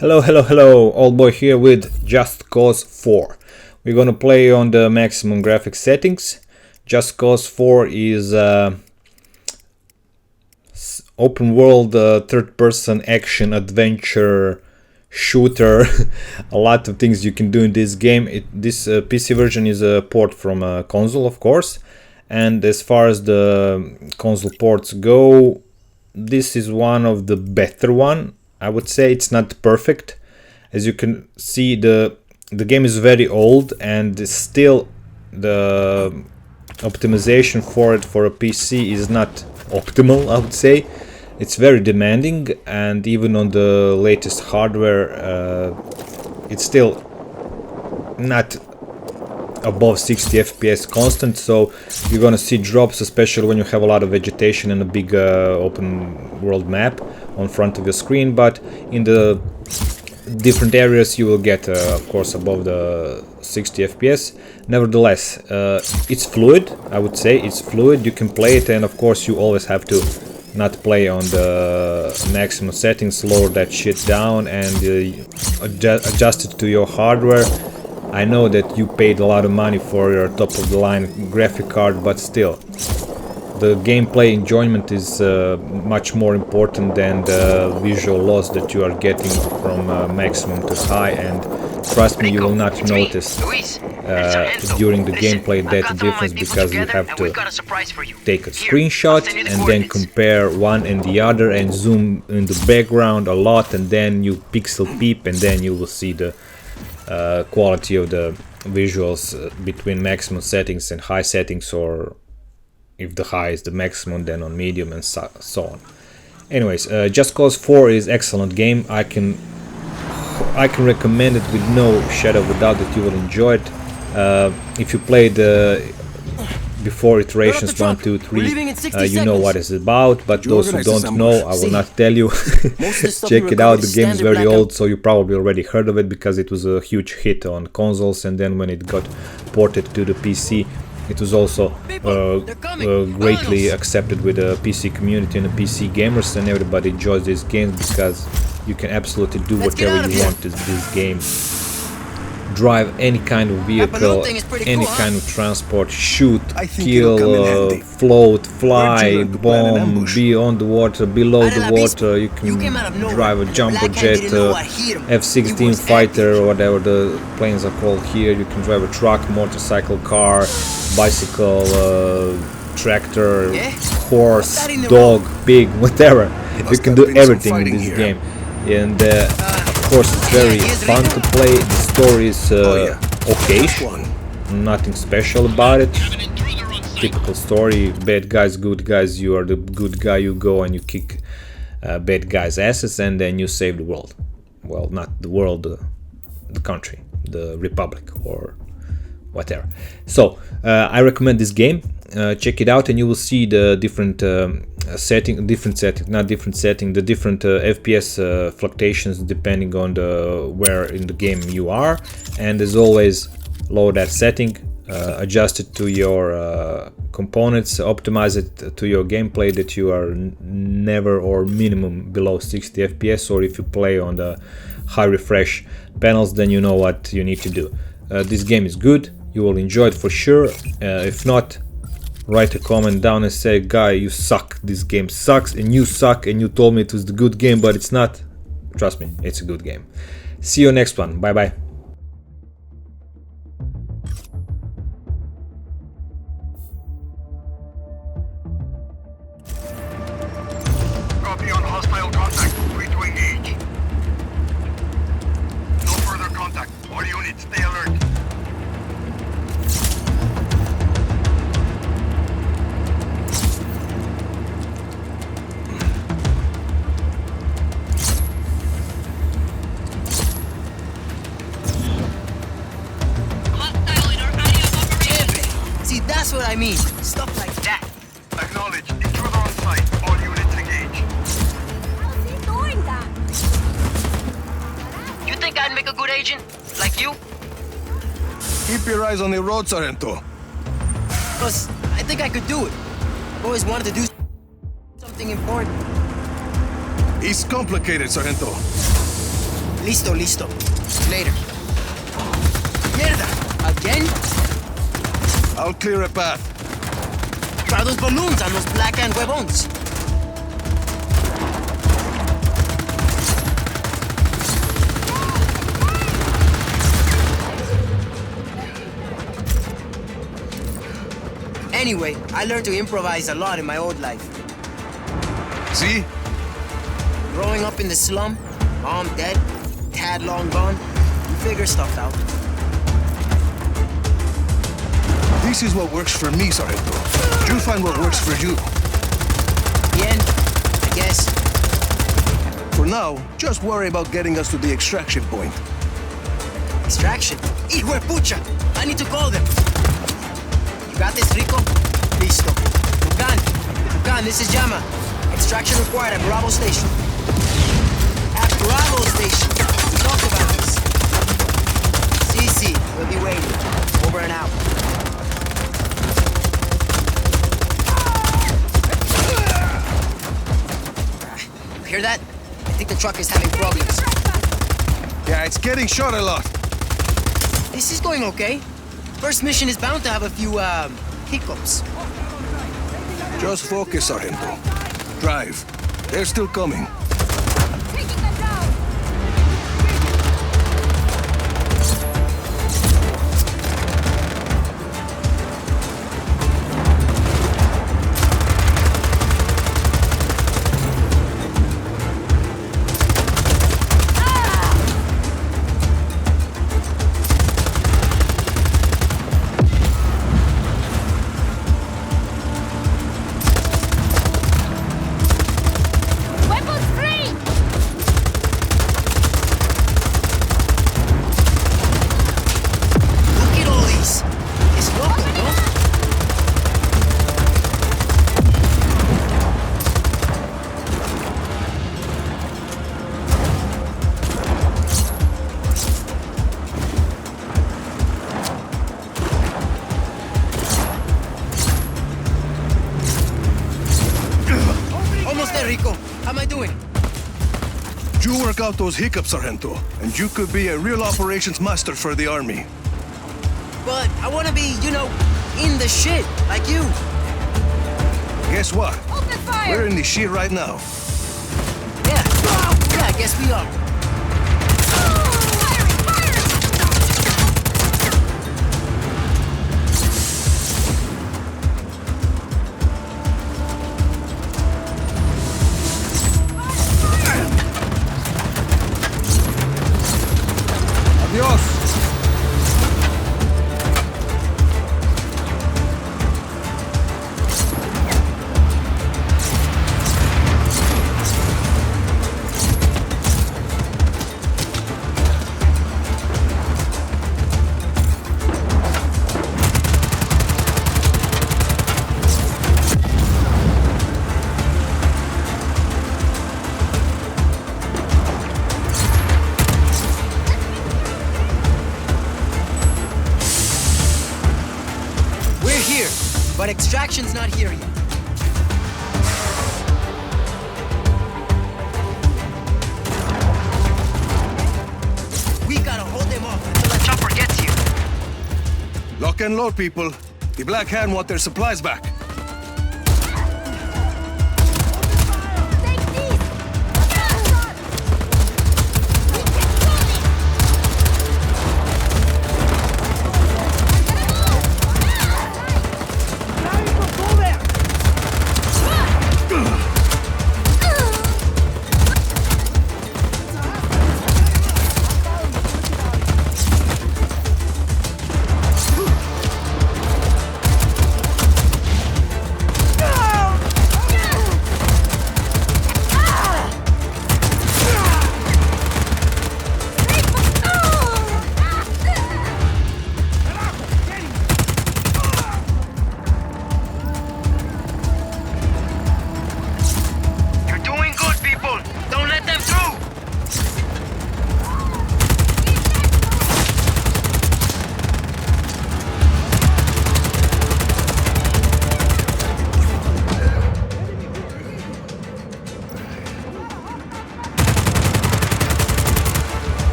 Hello, old boy here with Just Cause 4. We're gonna play on the maximum graphics settings. Just Cause 4 is open world third-person action adventure shooter. A lot of things you can do in this game. This PC version is a port from a console, of course, and as far as the console ports go, this is one of the better one. I would say it's not perfect. As you can see, the game is very old, and still the optimization for it for a PC is not optimal, I would say. It's very demanding, and even on the latest hardware it's still not above 60 FPS constant, so you're gonna see drops, especially when you have a lot of vegetation and a big open world map on front of your screen. But in the different areas you will get of course above the 60 FPS. Nevertheless, it's fluid. I would say it's fluid. You can play it, and of course you always have to not play on the maximum settings, lower that shit down and adjust it to your hardware. I know that you paid a lot of money for your top-of-the-line graphic card, but still, the gameplay enjoyment is much more important than the visual loss that you are getting from maximum to high. And trust me, you will not notice during the gameplay that difference, because you have to take a screenshot and then compare one and the other and zoom in the background a lot, and then you pixel peep, and then you will see the quality of the visuals between maximum settings and high settings, or if the high is the maximum, then on medium, and so on. Anyways, Just Cause 4 is excellent game. I can recommend it with no shadow of a doubt that you will enjoy it. If you played before iterations 1, 2, 3, you know what it's about, but those who don't know, I will not tell you. Check it out. The game is very old, so you probably already heard of it because it was a huge hit on consoles, and then when it got ported to the PC, it was also greatly accepted with the PC community and the PC gamers, and everybody enjoys these games because you can absolutely do whatever you want in this game. Drive any kind of vehicle, any kind of transport, shoot, kill, float, fly, bomb, be on the water, below the water. You can drive a jumbo jet, F-16 fighter, or whatever the planes are called here. You can drive a truck, motorcycle, car, bicycle, tractor, horse, dog, pig, whatever. You can do everything in this game. And of course it's very fun to play. The story is okay, nothing special about it. Typical story, bad guys, good guys. You are the good guy, you go and you kick bad guys' asses, and then you save the world. Well, not the world, the country, the republic, or whatever. So I recommend this game. Check it out, and you will see the different the different FPS fluctuations depending on where in the game you are. And as always, lower that setting, adjust it to your components, optimize it to your gameplay, that you are never or minimum below 60 FPS, or if you play on the high refresh panels, then you know what you need to do. This game is good, you will enjoy it for sure. If not, write a comment down and say, guy, you suck, this game sucks, and you suck, and you told me it was the good game, but it's not. Trust me, it's a good game. See you next one. Bye bye. Copy on hostile contact. Free to engage. No further contact. All units, stay alert. That's what I mean. Stuff like that. Acknowledge. Intruder on site. All units engage. How's he doing that? You think I'd make a good agent? Like you? Keep your eyes on the road, Sargento. Plus, I think I could do it. I've always wanted to do something important. It's complicated, Sargento. Listo, listo. Later. Mierda! Again? I'll clear a path. Try those balloons on those black and huevons. Anyway, I learned to improvise a lot in my old life. See? Growing up in the slum, mom dead, dad long gone, you figure stuff out. This is what works for me, Sargento. You find what works for you. Bien, I guess. For now, just worry about getting us to the extraction point. Extraction? Hijo de pucha! I need to call them. You got this, Rico? Listo. Tucan, this is Llama. Extraction required at Bravo Station. At Bravo Station. We talked about this. CC, we'll be waiting. Over and out. You hear that? I think the truck is having problems. Yeah, it's getting shot a lot. This is going okay. First mission is bound to have a few, hiccups. Just focus, Sargento. Drive. They're still coming. Taking them down. Weapons free. Look at all these. It's local, no? Almost there, Rico. How am I doing? You work out those hiccups, Sargento, and you could be a real operations master for the army. But I want to be, you know, in the shit, like you. Guess what? Open fire. We're in the shit right now. Yeah. Yeah, I guess we are. Adios. We're here, but extraction's not here yet. We gotta hold them off until the chopper gets here. Lock and load, people. The Black Hand want their supplies back. Take these.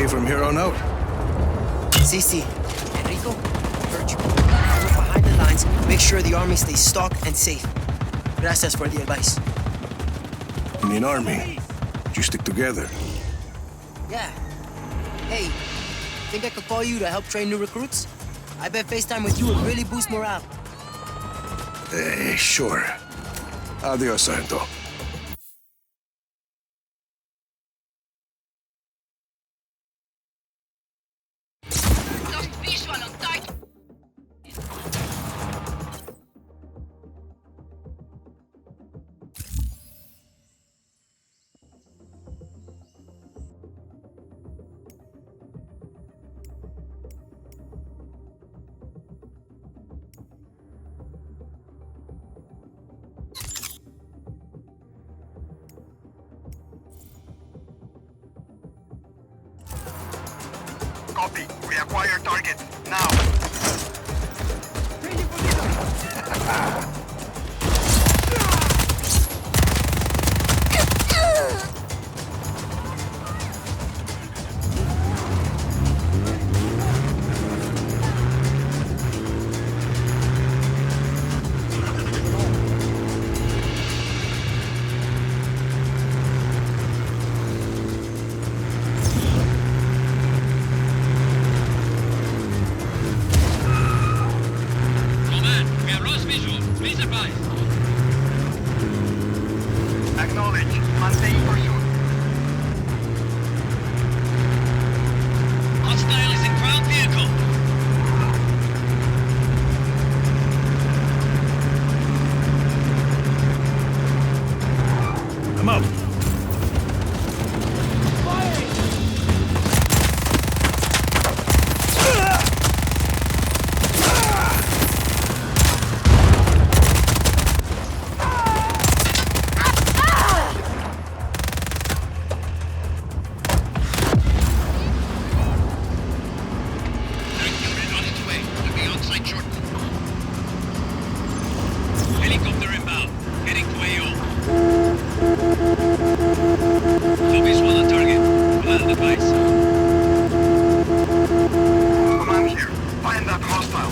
okay from here on out. CC, Enrico, I heard you. Look behind the lines, make sure the army stays stocked and safe. Gracias for the advice. In an army, you stick together. Yeah. Hey, think I could call you to help train new recruits? I bet FaceTime with you would really boost morale. Sure. Adios, Sargento. Lost visual on target. Copy. We acquire target. Now. Command, we have lost visual. Please advise. Acknowledge. Maintain pursuit. Hostile is in ground vehicle. I'm out. Tank unit on its way. We'll be on site shortly. Helicopter inbound. Heading to AO. No visual on target. Command advice. Command here. Find that hostile.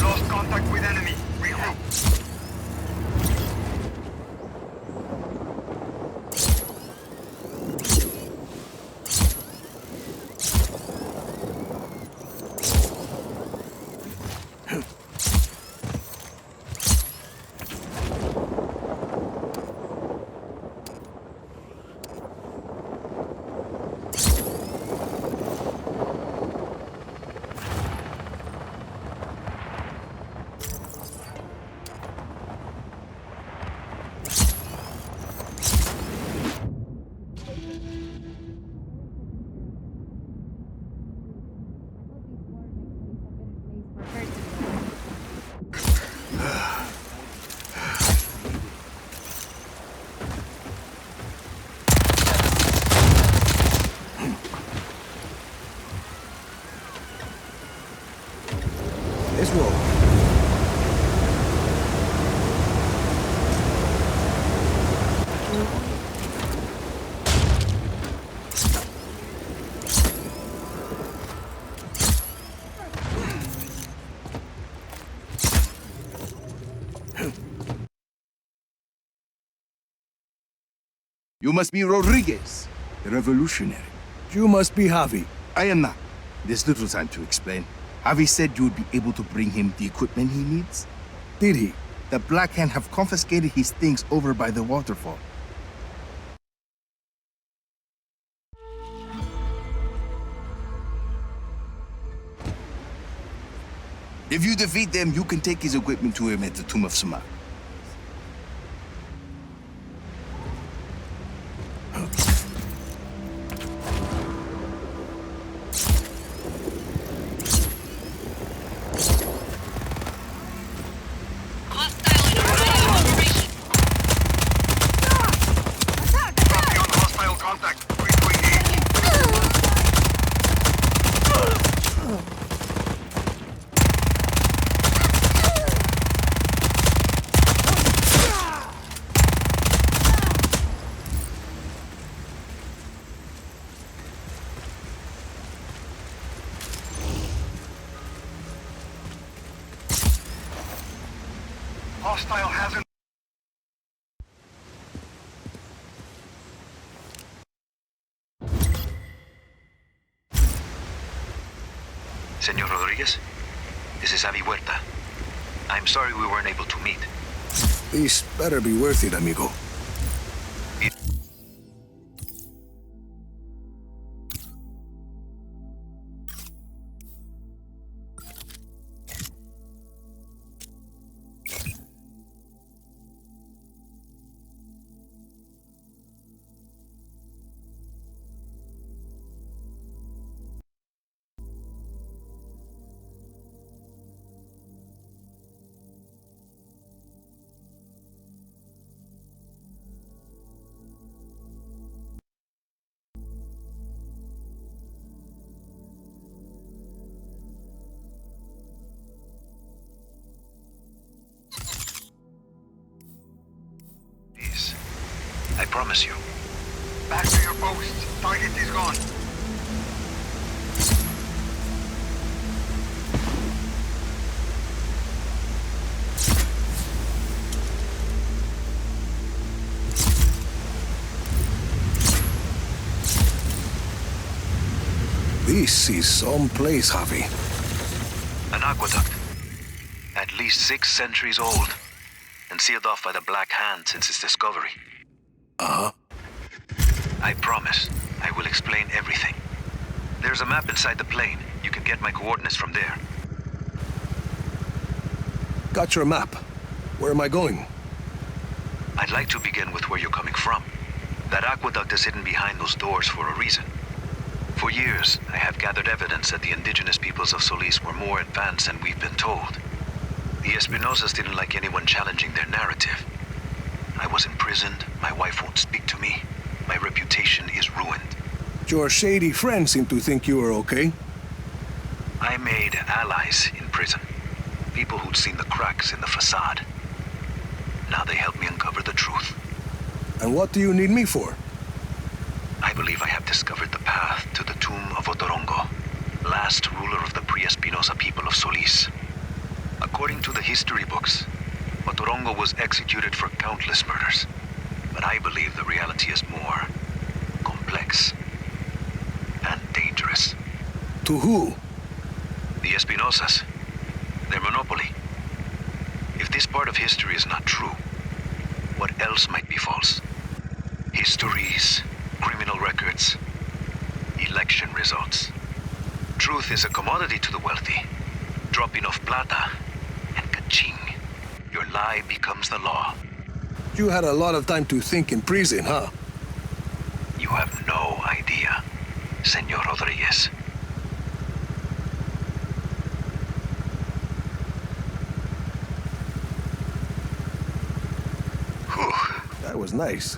Lost contact with enemy. Regroup. Let's roll. You must be Rodriguez, the revolutionary. You must be Javi. I am not. There's little time to explain. Javi said you would be able to bring him the equipment he needs. Did he? The Black Hand have confiscated his things over by the waterfall. If you defeat them, you can take his equipment to him at the Tomb of Samar. Hostile in our operation. Copy on hostile contact. Quick to engage. Hostile hasn't. Senor Rodriguez, this is Avi Huerta. I'm sorry we weren't able to meet. This better be worth it, amigo. Please, I promise you. Back to your post. Target is gone. This is some place, Javi. An aqueduct. At least 6 centuries old. And sealed off by the Black Hand since its discovery. Uh-huh. I promise. I will explain everything. There's a map inside the plane. You can get my coordinates from there. Got your map. Where am I going? I'd like to begin with where you're coming from. That aqueduct is hidden behind those doors for a reason. For years, I have gathered evidence that the indigenous peoples of Solis were more advanced than we've been told. The Espinosas didn't like anyone challenging their narrative. I was imprisoned, my wife won't speak to me, my reputation is ruined. Your shady friends seem to think you are okay. I made allies in prison. People who'd seen the cracks in the facade. Now they help me uncover the truth. And what do you need me for? I believe I have discovered the path to the tomb of Otorongo, last ruler of the pre-Espinosa people of Solis. According to the history books, Otorongo was executed for countless murders. But I believe the reality is more complex and dangerous. To who? The Espinosas. Their monopoly. If this part of history is not true, what else might be false? Histories, criminal records, election results. Truth is a commodity to the wealthy. Drop enough plata, and ka-ching. Your lie becomes the law. You had a lot of time to think in prison, huh? You have no idea, Senor Rodriguez. Whew. That was nice.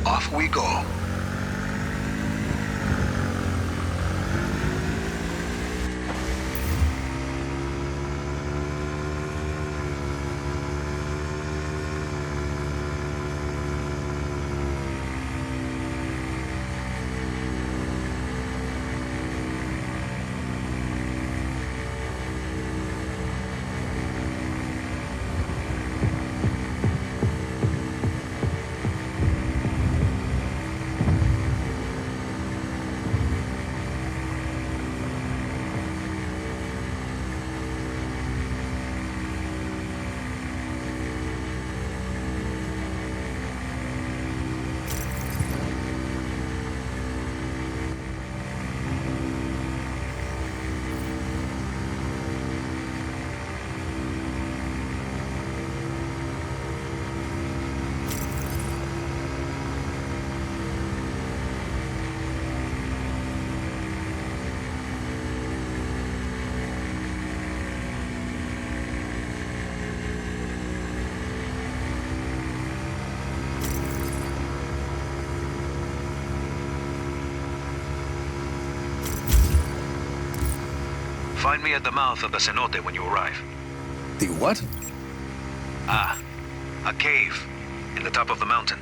Off we go. Find me at the mouth of the cenote when you arrive. The what? A cave in the top of the mountain.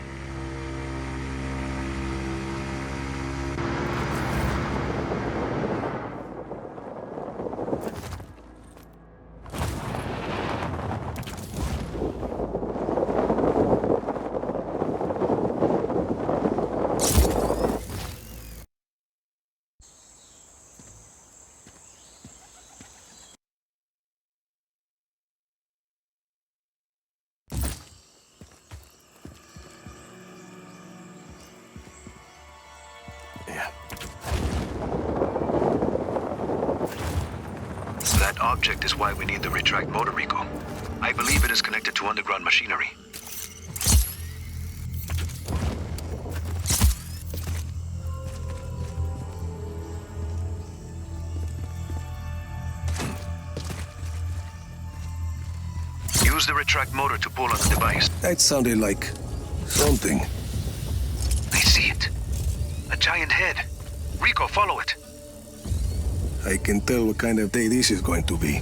That object is why we need the retract motor, Rico. I believe it is connected to underground machinery. Use the retract motor to pull on the device. That sounded like something. I see it. A giant head. Rico, follow it. I can tell what kind of day this is going to be.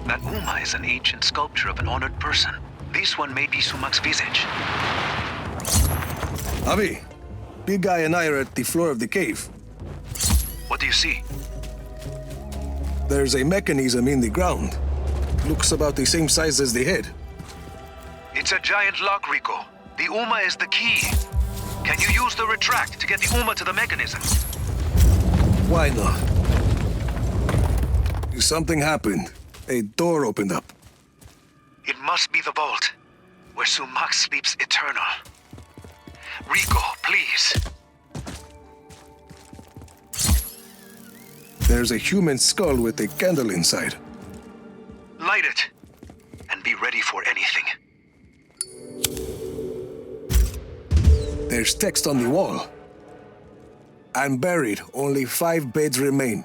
That Uma is an ancient sculpture of an honored person. This one may be Sumak's visage. Avi, big guy and I are at the floor of the cave. What do you see? There's a mechanism in the ground. Looks about the same size as the head. It's a giant lock, Rico. The Uma is the key. Can you use the retract to get the Uma to the mechanism? Why not? Something happened. A door opened up. It must be the vault, where Sumak sleeps eternal. Rico, please. There's a human skull with a candle inside. Light it, and be ready for anything. There's text on the wall. I'm buried. Only 5 beds remain.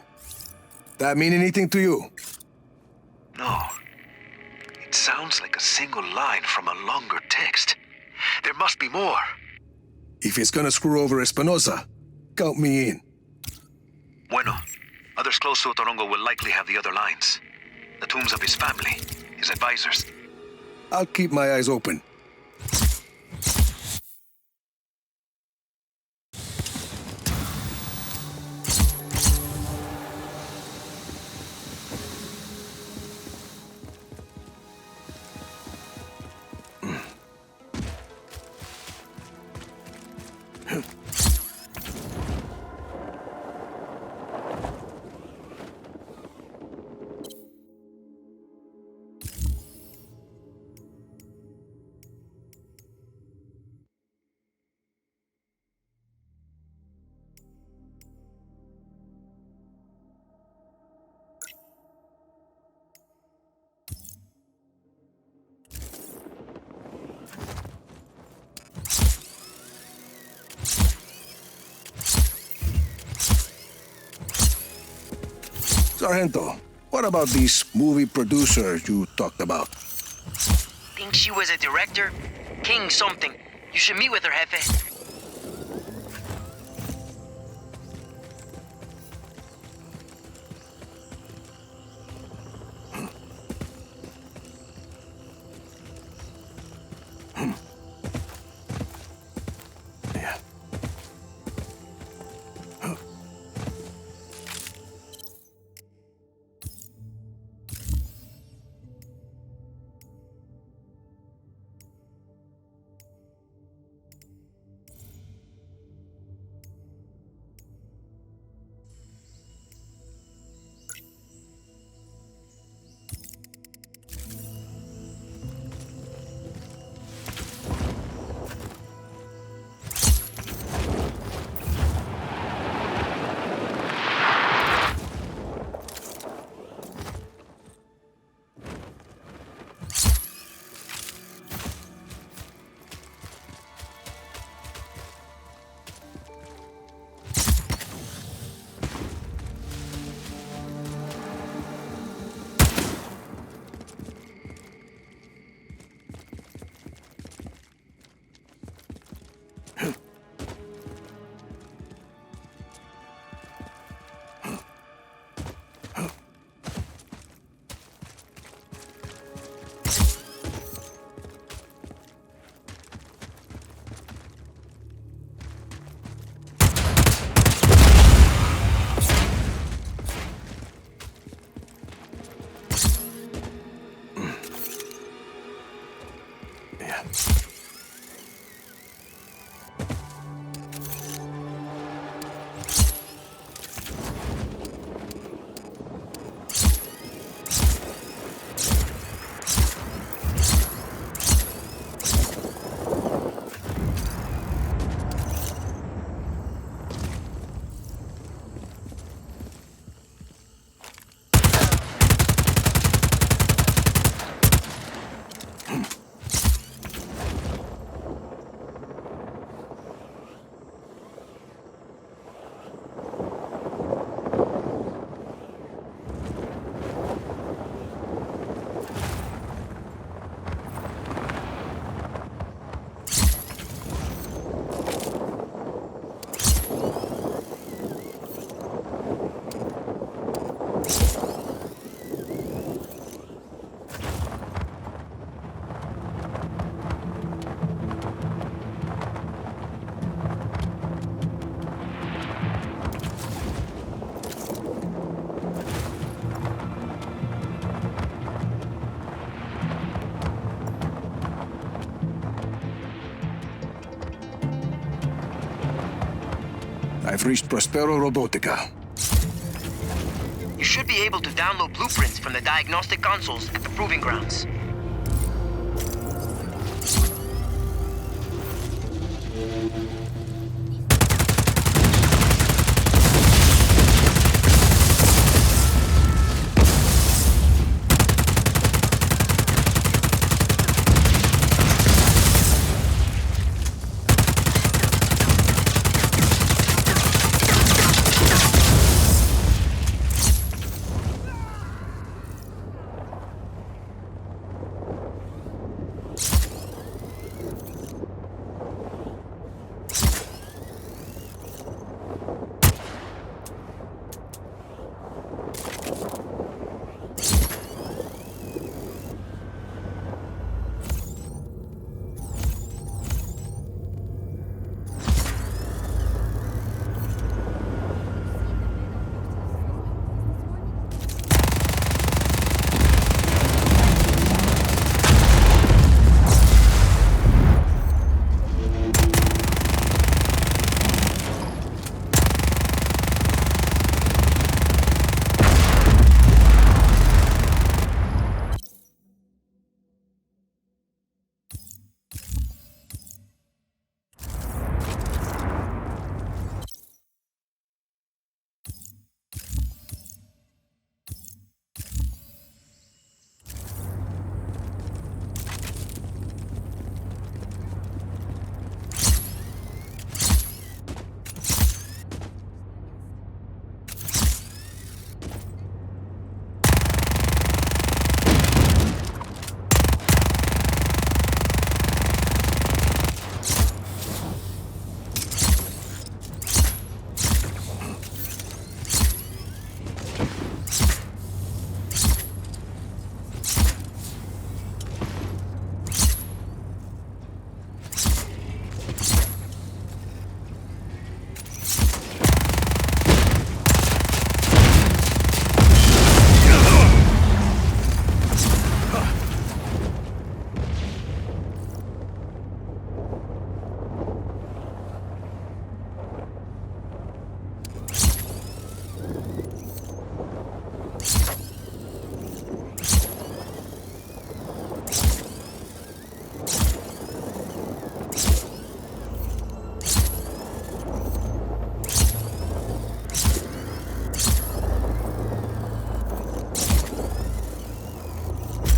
That mean anything to you? No. It sounds like a single line from a longer text. There must be more. If it's gonna screw over Espinosa, count me in. Bueno. Others close to Otorongo will likely have the other lines. The tombs of his family, his advisors. I'll keep my eyes open. Sargento, what about this movie producer you talked about? Think she was a director? King something. You should meet with her, Jefe. I've reached Prospero Robotica. You should be able to download blueprints from the diagnostic consoles at the Proving Grounds.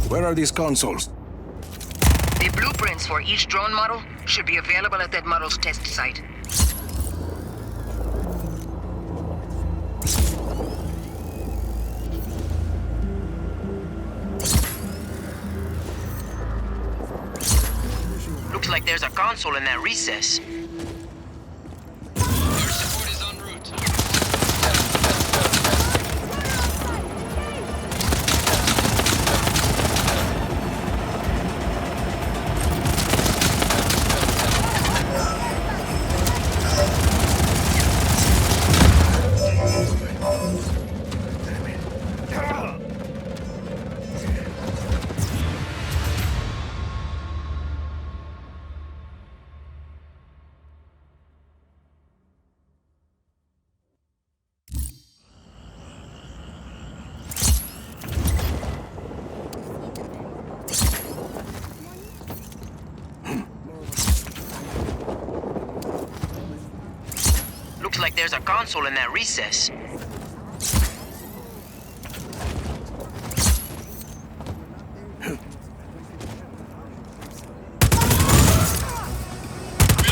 Where are these consoles? The blueprints for each drone model should be available at that model's test site. Looks like there's a console in that recess. Air support is en route. Looks like there's a console in that recess. We're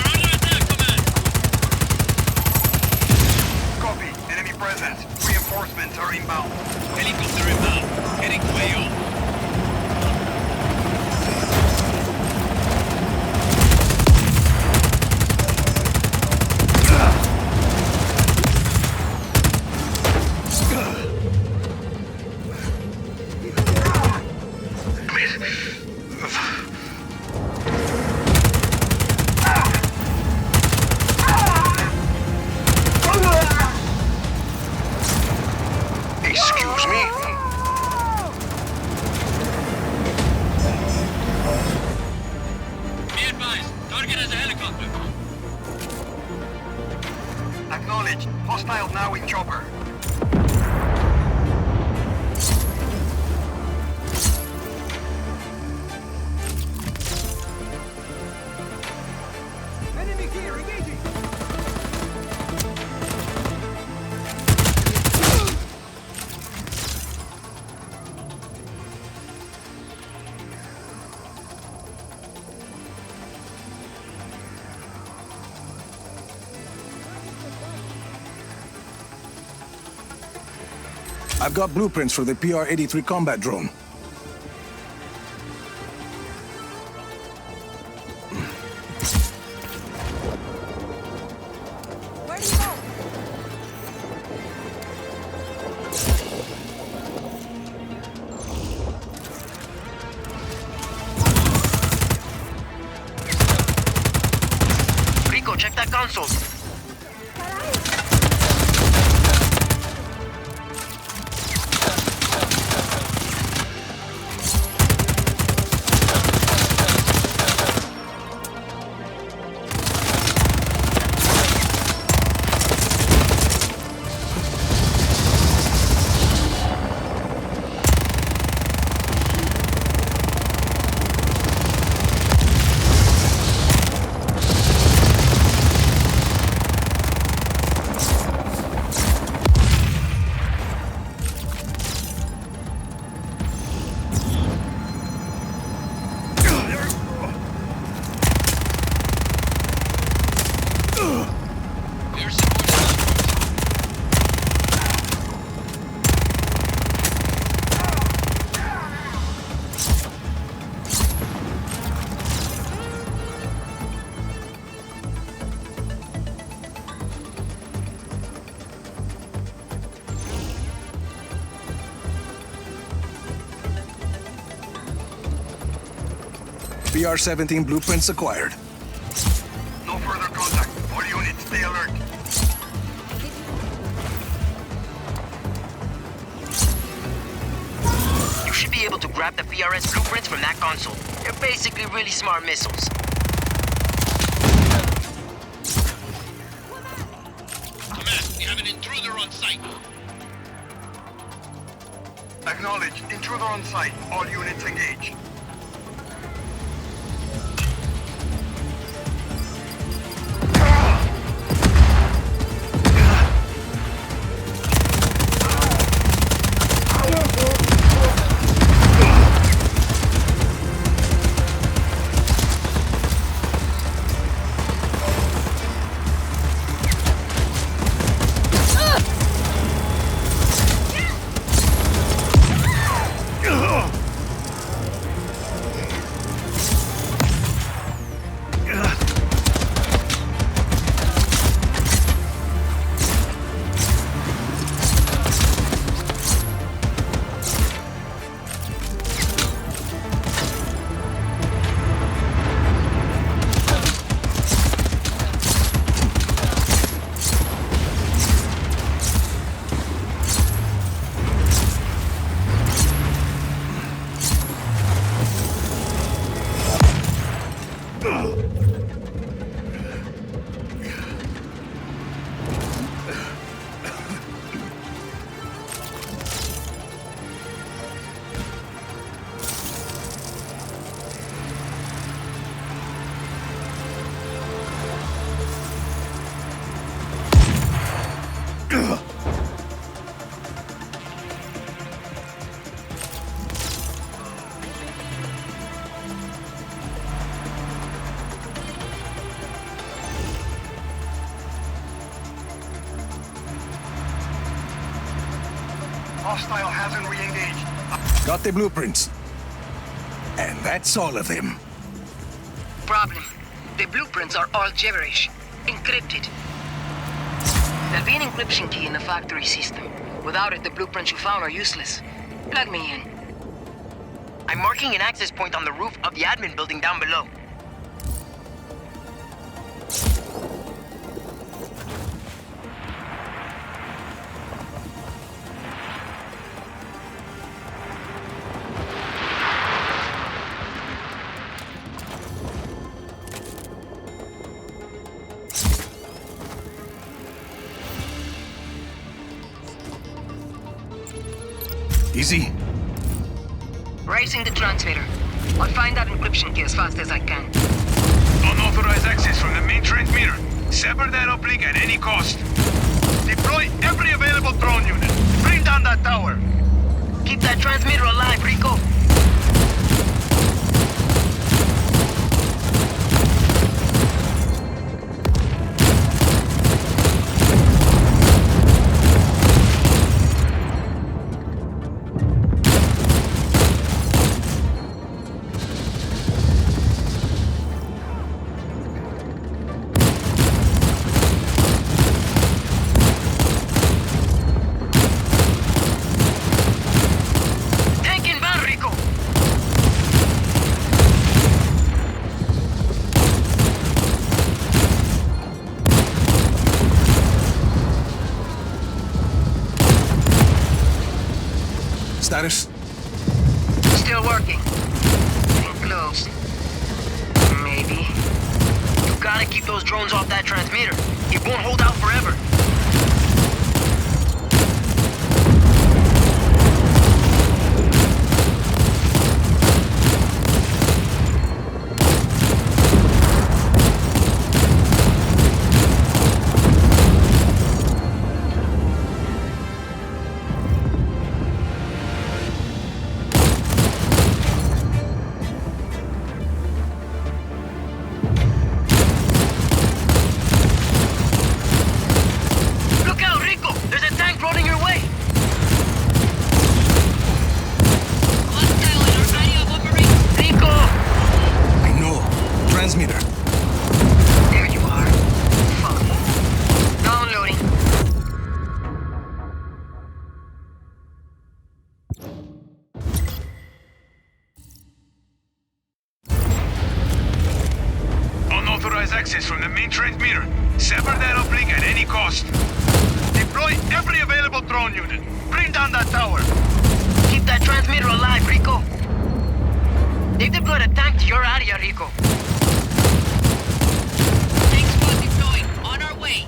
under attack, Command! Copy. Enemy presence. Reinforcements are inbound. Helicopter inbound. Heading to AO. Excuse me? Be advised, target has a helicopter. Acknowledged. I've got blueprints for the PR-83 combat drone. Where do you go? Rico, check that console. There's some more stuff. PR-17 blueprints acquired. No further contact. All units, stay alert. You should be able to grab the PRS blueprints from that console. They're basically really smart missiles. Command, we have an intruder on site. Acknowledged. Intruder on site. All units engaged. Hostile hasn't re-engaged. Got the blueprints. And that's all of them. Problem. The blueprints are all gibberish. Encrypted. There'll be an encryption key in the factory system. Without it, the blueprints you found are useless. Plug me in. I'm marking an access point on the roof of the admin building down below. Easy. Raising the transmitter. I'll find that encryption key as fast as I can. Unauthorized access from the main transmitter. Sever that uplink at any cost. Deploy every available drone unit. Bring down that tower. Keep that transmitter alive, Rico. Status? Still working. Getting close. Maybe. You gotta keep those drones off that transmitter. It won't hold out forever. Unauthorized access from the main transmitter. Sever that uplink at any cost. Deploy every available drone unit. Bring down that tower. Keep that transmitter alive, Rico. They've deployed a tank to your area, Rico. Tank squad deployed. On our way.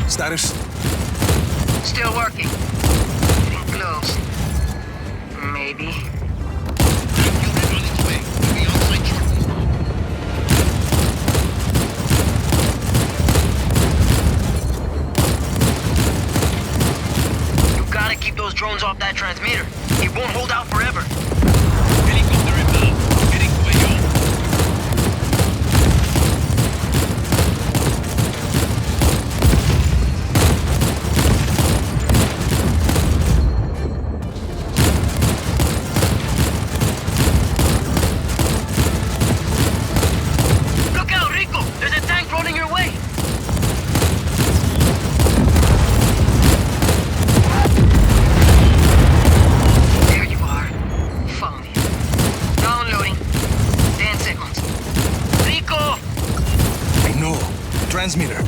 Status? Still working. Getting close. Maybe. Tank unit on its way. We'll be on site shortly. You gotta keep those drones off that transmitter. It won't hold out forever. Helicopter inbound. Heading way home. Look out, Rico! There's a tank rolling your way! There you are. Found you. Downloading. 10 seconds. Rico! I know. Transmitter.